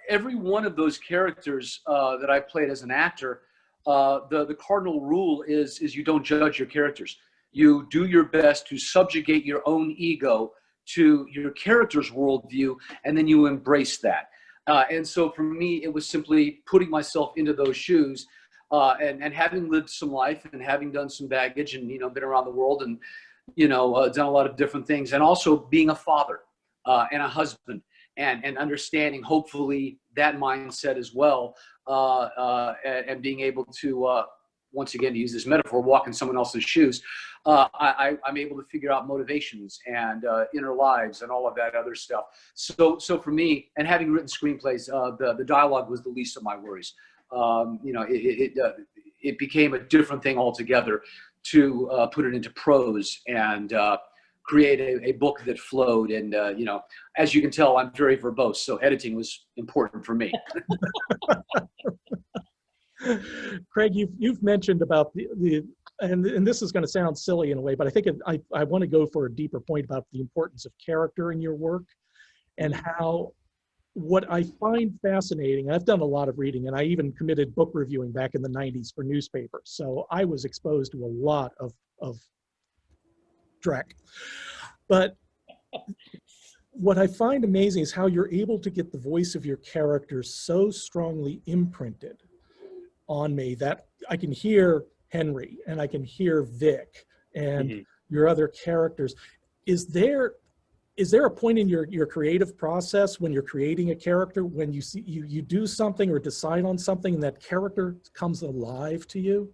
every one of those characters that I played as an actor, the cardinal rule is you don't judge your characters. You do your best to subjugate your own ego to your character's worldview, and then you embrace that. And so for me, it was simply putting myself into those shoes, and having lived some life and having done some baggage and, been around the world and, done a lot of different things, and also being a father and a husband and understanding hopefully that mindset as well, and being able to, once again, to use this metaphor, walk in someone else's shoes, I'm able to figure out motivations and inner lives and all of that other stuff. So for me, and having written screenplays, the dialogue was the least of my worries. It became a different thing altogether to put it into prose and create a book that flowed. And, as you can tell, I'm very verbose, so editing was important for me. Craig, you've mentioned about and this is going to sound silly in a way, but I think I want to go for a deeper point about the importance of character in your work, and how what I find fascinating. I've done a lot of reading, and I even committed book reviewing back in the 90s for newspapers, so I was exposed to a lot of dreck. But what I find amazing is how you're able to get the voice of your characters so strongly imprinted on me that I can hear Henry and I can hear Vic and your other characters. Is there a point in your creative process when you're creating a character, when you see you do something or decide on something and that character comes alive to you?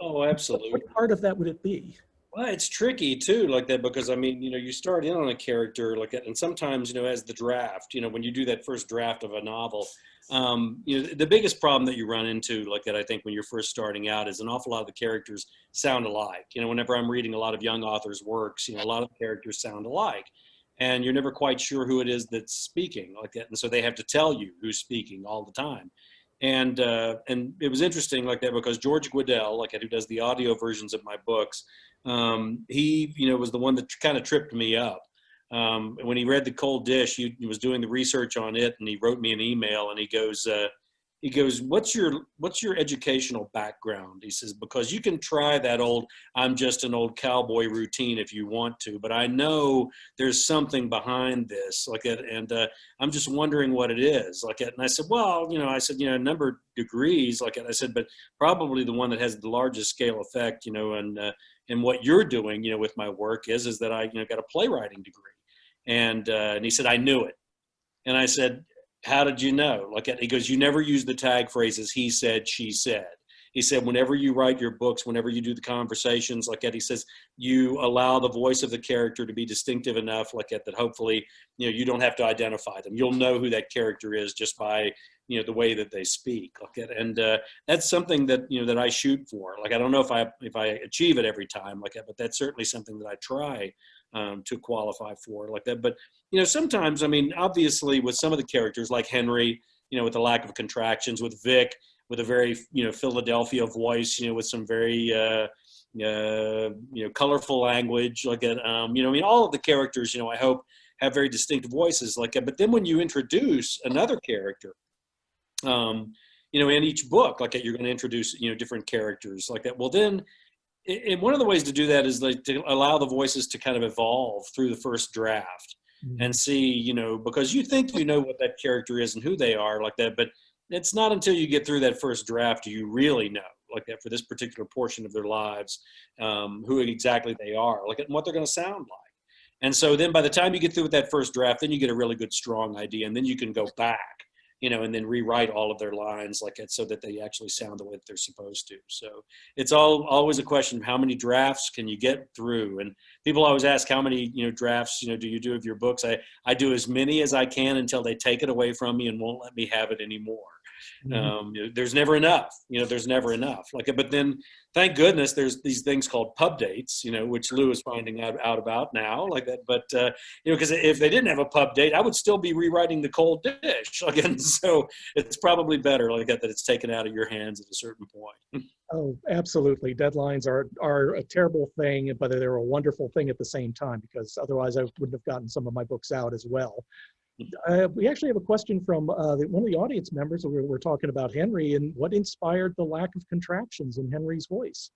Oh, absolutely. What part of that would it be? Well, it's tricky too, like that, because I mean, you start in on a character like that, and sometimes, as the draft, when you do that first draft of a novel, the biggest problem that you run into like that, I think, when you're first starting out, is an awful lot of the characters sound alike. Whenever I'm reading a lot of young authors' works, a lot of the characters sound alike, and you're never quite sure who it is that's speaking like that, and so they have to tell you who's speaking all the time. And it was interesting like that, because George Guidall, like who does the audio versions of my books, he was the one that kind of tripped me up. When he read The Cold Dish, he was doing the research on it, and he wrote me an email, and he goes, what's your educational background? He says, because you can try that I'm just an old cowboy routine if you want to, but I know there's something behind this like that, and I'm just wondering what it is like that. And I said, well, a number of degrees like that. I said, but probably the one that has the largest scale effect, and what you're doing, with my work is that I, got a playwriting degree. And he said, I knew it. And I said, how did you know? He goes, you never use the tag phrases, he said, she said. He said, whenever you write your books, whenever you do the conversations like that, he says, you allow the voice of the character to be distinctive enough like that hopefully, you don't have to identify them. You'll know who that character is just by, the way that they speak. And that's something that, that I shoot for. I don't know if I achieve it every time like that, but that's certainly something that I try to qualify for like that. But, sometimes, obviously with some of the characters like Henry, with the lack of contractions, with Vic, with a very, Philadelphia voice, with some very, colorful language like that. All of the characters, I hope have very distinct voices like that. But then when you introduce another character, in each book, you're going to introduce, different characters like that. Well, then one of the ways to do that is to allow the voices to kind of evolve through the first draft and see, because you think what that character is and who they are like that, but it's not until you get through that first draft do you really know like that for this particular portion of their lives, who exactly they are like and what they're going to sound like. And so then by the time you get through with that first draft, then you get a really good, strong idea, and then you can go back, and then rewrite all of their lines like that so that they actually sound the way that they're supposed to. So it's always a question of how many drafts can you get through? And people always ask how many, drafts, do you do of your books? I do as many as I can until they take it away from me and won't let me have it anymore. There's never enough, there's never enough. But then thank goodness there's these things called pub dates, which Lou is finding out about now like that. But, because if they didn't have a pub date, I would still be rewriting The Cold Dish. Again, so it's probably better like that it's taken out of your hands at a certain point. Oh, absolutely. Deadlines are a terrible thing, but they're a wonderful thing at the same time, because otherwise I wouldn't have gotten some of my books out as well. We actually have a question from one of the audience members. We're talking about Henry and what inspired the lack of contractions in Henry's voice.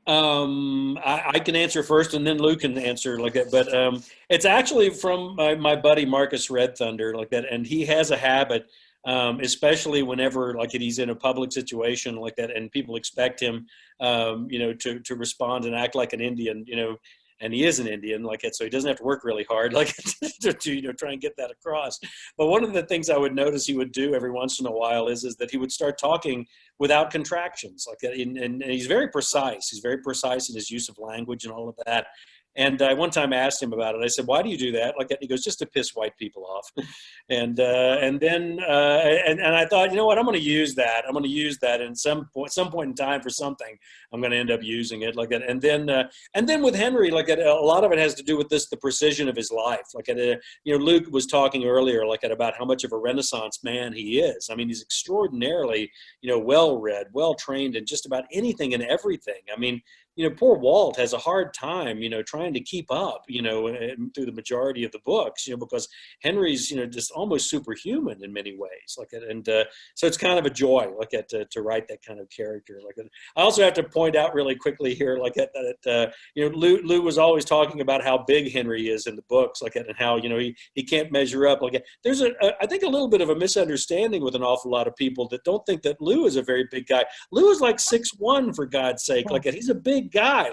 I can answer first, and then Lou can answer like that. But it's actually from my buddy Marcus Red Thunder like that, and he has a habit, especially whenever he's in a public situation like that, and people expect him, to respond and act like an Indian, and he is an Indian, like it, so he doesn't have to work really hard, like to try and get that across. But one of the things I would notice he would do every once in a while is that he would start talking without contractions, like that, and he's very precise. He's very precise in his use of language and all of that. And one time I asked him about it. I said, "Why do you do that?" Like that, he goes, "Just to piss white people off." And then I thought, you know what, I'm going to use that. I'm going to use that, and some point in time for something, I'm going to end up using it like that. And then with Henry, like a lot of it has to do with the precision of his life. Like Luke was talking earlier, like about how much of a Renaissance man he is. I mean, he's extraordinarily, well-read, well-trained in just about anything and everything. I mean, poor Walt has a hard time, trying to keep up, through the majority of the books, because Henry's, just almost superhuman in many ways. So it's kind of a joy, to write that kind of character. I also have to point out really quickly here, Lou was always talking about how big Henry is in the books, and how, he can't measure up. There's I think a little bit of a misunderstanding with an awful lot of people that don't think that Lou is a very big guy. Lou is like 6'1", for God's sake. He's a big guy.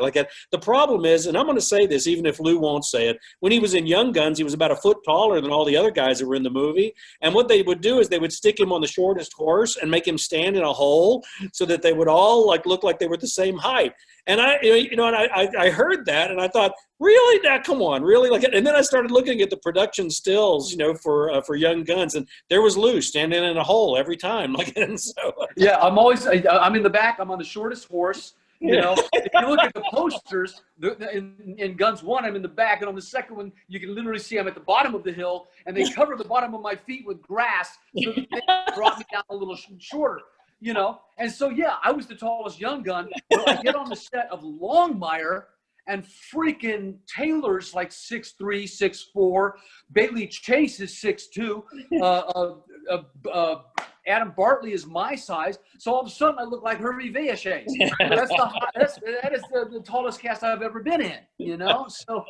The problem is, and I'm going to say this even if Lou won't say it, when he was in Young Guns, he was about a foot taller than all the other guys that were in the movie. And what they would do is they would stick him on the shortest horse and make him stand in a hole so that they would all look like they were the same height. And I heard that and I thought, really? Now, come on, really? And then I started looking at the production stills, for Young Guns, and there was Lou standing in a hole every time. And so yeah, I'm in the back. I'm on the shortest horse. If you look at the posters, in Guns 1, I'm in the back, and on the second one, you can literally see I'm at the bottom of the hill, and they cover the bottom of my feet with grass so that they brought me down a little shorter. And so, yeah, I was the tallest Young Gun. But I get on the set of Longmire, and freaking Taylor's like 6'3", 6'4". Bailey Chase is 6'2". Adam Bartley is my size, so all of a sudden I look like Herbie Villachez. That is the tallest cast I've ever been in. So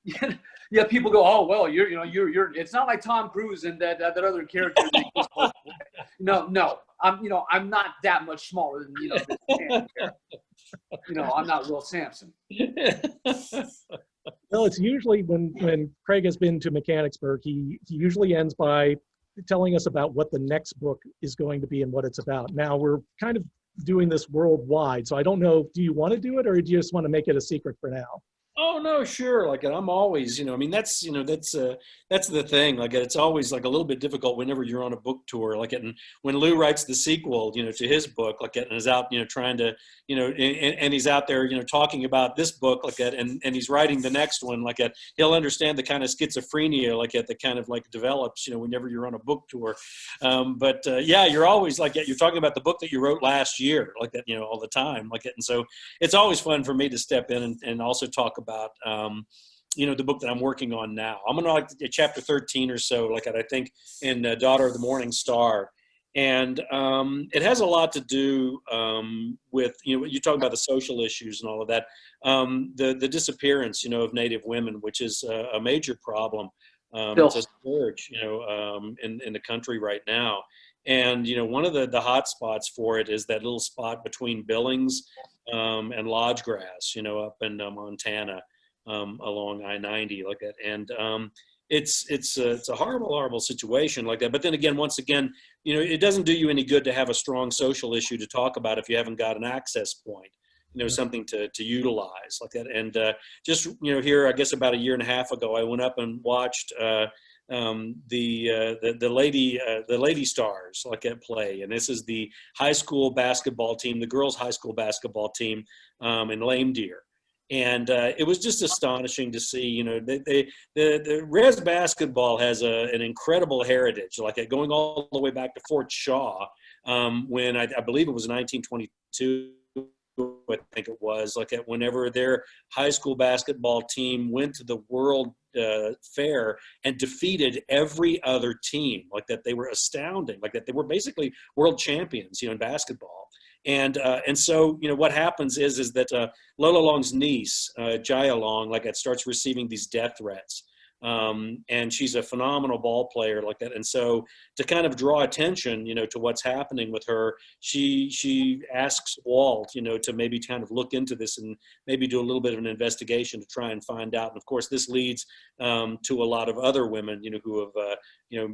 yeah, people go, "Oh well, you're." It's not like Tom Cruise and that other character. No, I'm not that much smaller than I'm not Will Sampson. Well, it's usually when Craig has been to Mechanicsburg, he usually ends by telling us about what the next book is going to be and what it's about. Now, we're kind of doing this worldwide, so I don't know, do you want to do it, or do you just want to make it a secret for now? Oh no, sure. I'm always, that's the thing. It's always a little bit difficult whenever you're on a book tour. And when Lou writes the sequel, to his book, and is out, trying to, and he's out there, talking about this book, and he's writing the next one, he'll understand the kind of schizophrenia, that kind of develops, whenever you're on a book tour. Yeah, you're always you're talking about the book that you wrote last year, all the time, and so it's always fun for me to step in and also talk about the book that I'm working on now. I'm on chapter 13 or so, I think in Daughter of the Morning Star, and it has a lot to do with you talk about the social issues and all of that, the disappearance of Native women, which is a major problem. It's a scourge in the country right now. And one of the hot spots for it is that little spot between Billings and Lodge Grass, up in Montana, along I-90, and it's a horrible situation like that. But then again, once again, it doesn't do you any good to have a strong social issue to talk about if you haven't got an access point, something to utilize like that. And just here, I guess about a year and a half ago, I went up and watched the Lady Stars at play, and this is the high school basketball team, the girls' high school basketball team in Lame Deer. And it was just astonishing to see, the Res basketball has an incredible heritage, going all the way back to Fort Shaw, when I believe it was 1922, I think it was, whenever their high school basketball team went to the World Fair and defeated every other team, that they were astounding, that they were basically world champions, in basketball. And so, what happens is that Lola Long's niece, Jaya Long, starts receiving these death threats And she's a phenomenal ball player like that. And so to kind of draw attention, to what's happening with her, she asks Walt, to maybe kind of look into this and maybe do a little bit of an investigation to try and find out. And of course, this leads to a lot of other women, who have,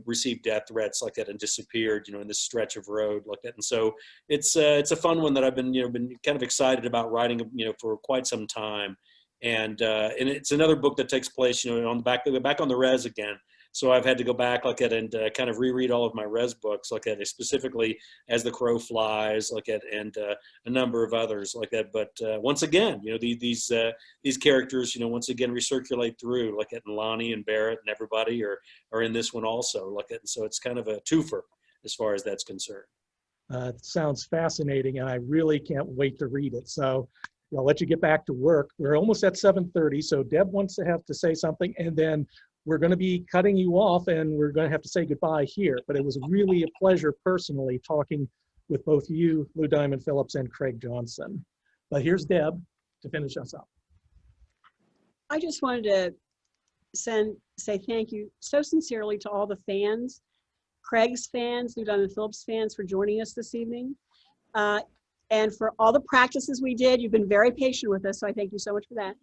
received death threats like that and disappeared, in this stretch of road like that. And so it's a fun one that I've been kind of excited about writing, for quite some time. And it's another book that takes place, on the back on the res again. So I've had to go back like that and kind of reread all of my res books like that, specifically As the Crow Flies like that, and a number of others like that. But once again, these characters, once again recirculate through like that, and Lonnie and Barrett and everybody are in this one also like that. And so it's kind of a twofer as far as that's concerned. It sounds fascinating, and I really can't wait to read it. So I'll let you get back to work. We're almost at 7:30, so Deb wants to have to say something, and then we're going to be cutting you off, and we're going to have to say goodbye here. But it was really a pleasure personally talking with both you, Lou Diamond Phillips, and Craig Johnson. But here's Deb to finish us up. I just wanted to say thank you so sincerely to all the fans, Craig's fans, Lou Diamond Phillips fans, for joining us this evening. And for all the practices we did. You've been very patient with us, so I thank you so much for that.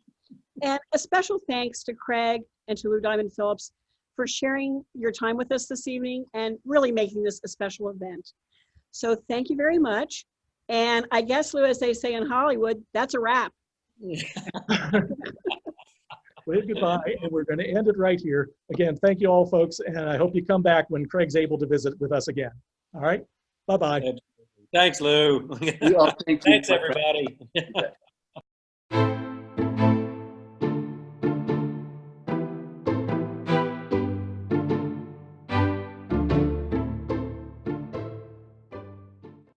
And a special thanks to Craig and to Lou Diamond Phillips for sharing your time with us this evening and really making this a special event. So thank you very much. And I guess, Lou, as they say in Hollywood, that's a wrap. Wave goodbye, and we're going to end it right here. Again, thank you all, folks, and I hope you come back when Craig's able to visit with us again. All right, bye-bye. Thanks, Lou. Thank you. Thanks, everybody.